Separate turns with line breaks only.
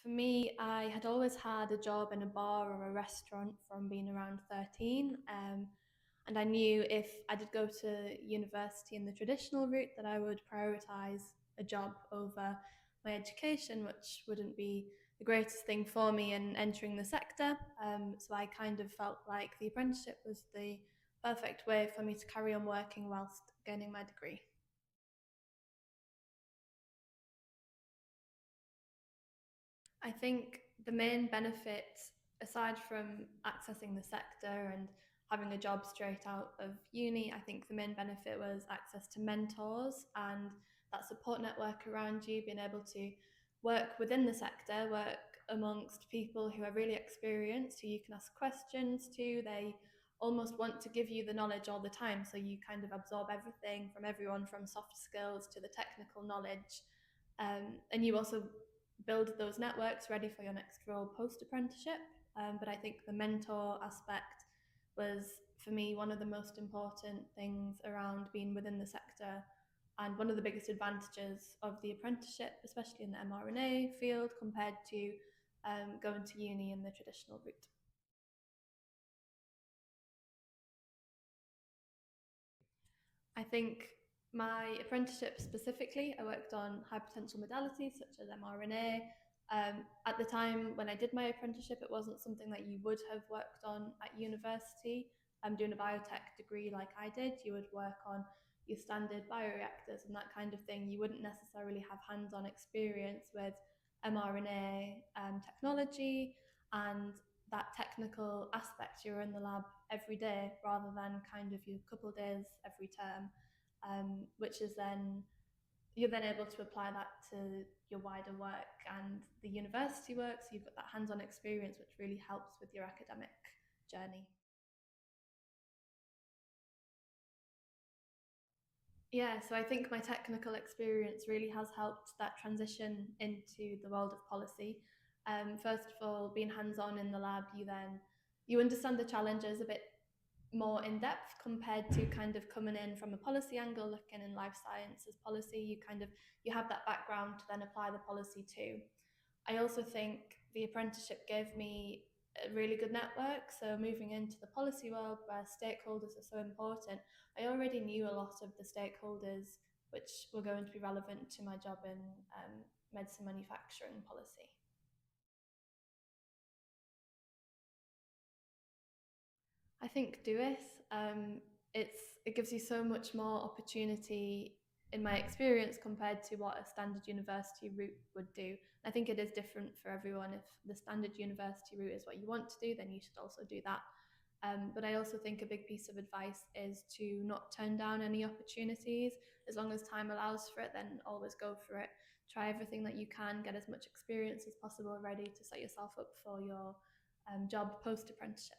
For me, I had always had a job in a bar or a restaurant from being around 13. And I knew if I did go to university in the traditional route that I would prioritise a job over my education, which wouldn't be the greatest thing for me in entering the sector. So I kind of felt like the apprenticeship was the perfect way for me to carry on working whilst gaining my degree. I think the main benefit, aside from accessing the sector and having a job straight out of uni, I think the main benefit was access to mentors and that support network around you, being able to work within the sector, work amongst people who are really experienced, who you can ask questions to. They almost want to give you the knowledge all the time, so you kind of absorb everything from everyone, from soft skills to the technical knowledge. And you also build those networks ready for your next role post apprenticeship. But I think the mentor aspect was, for me, one of the most important things around being within the sector, and one of the biggest advantages of the apprenticeship, especially in the mRNA field, compared to going to uni in the traditional route. I think my apprenticeship specifically, I worked on high potential modalities such as mRNA. At the time when I did my apprenticeship, it wasn't something that you would have worked on at university. Doing a biotech degree like I did, you would work on your standard bioreactors and that kind of thing. You wouldn't necessarily have hands on experience with mRNA technology and that technical aspect. You're in the lab every day rather than kind of your couple of days every term, which is then you're then able to apply that to your wider work and the university work. So you've got that hands-on experience, which really helps with your academic journey. Yeah, so I think my technical experience really has helped that transition into the world of policy. First of all, being hands-on in the lab, you understand the challenges a bit more in depth compared to kind of coming in from a policy angle, looking in life sciences policy. You have that background to then apply the policy to. I also think the apprenticeship gave me a really good network. So moving into the policy world where stakeholders are so important, I already knew a lot of the stakeholders which were going to be relevant to my job in medicine manufacturing policy. I think do it. It gives you so much more opportunity in my experience compared to what a standard university route would do. I think it is different for everyone. If the standard university route is what you want to do, then you should also do that. But I also think a big piece of advice is to not turn down any opportunities. As long as time allows for it, then always go for it. Try everything that you can, get as much experience as possible ready to set yourself up for your job post apprenticeship.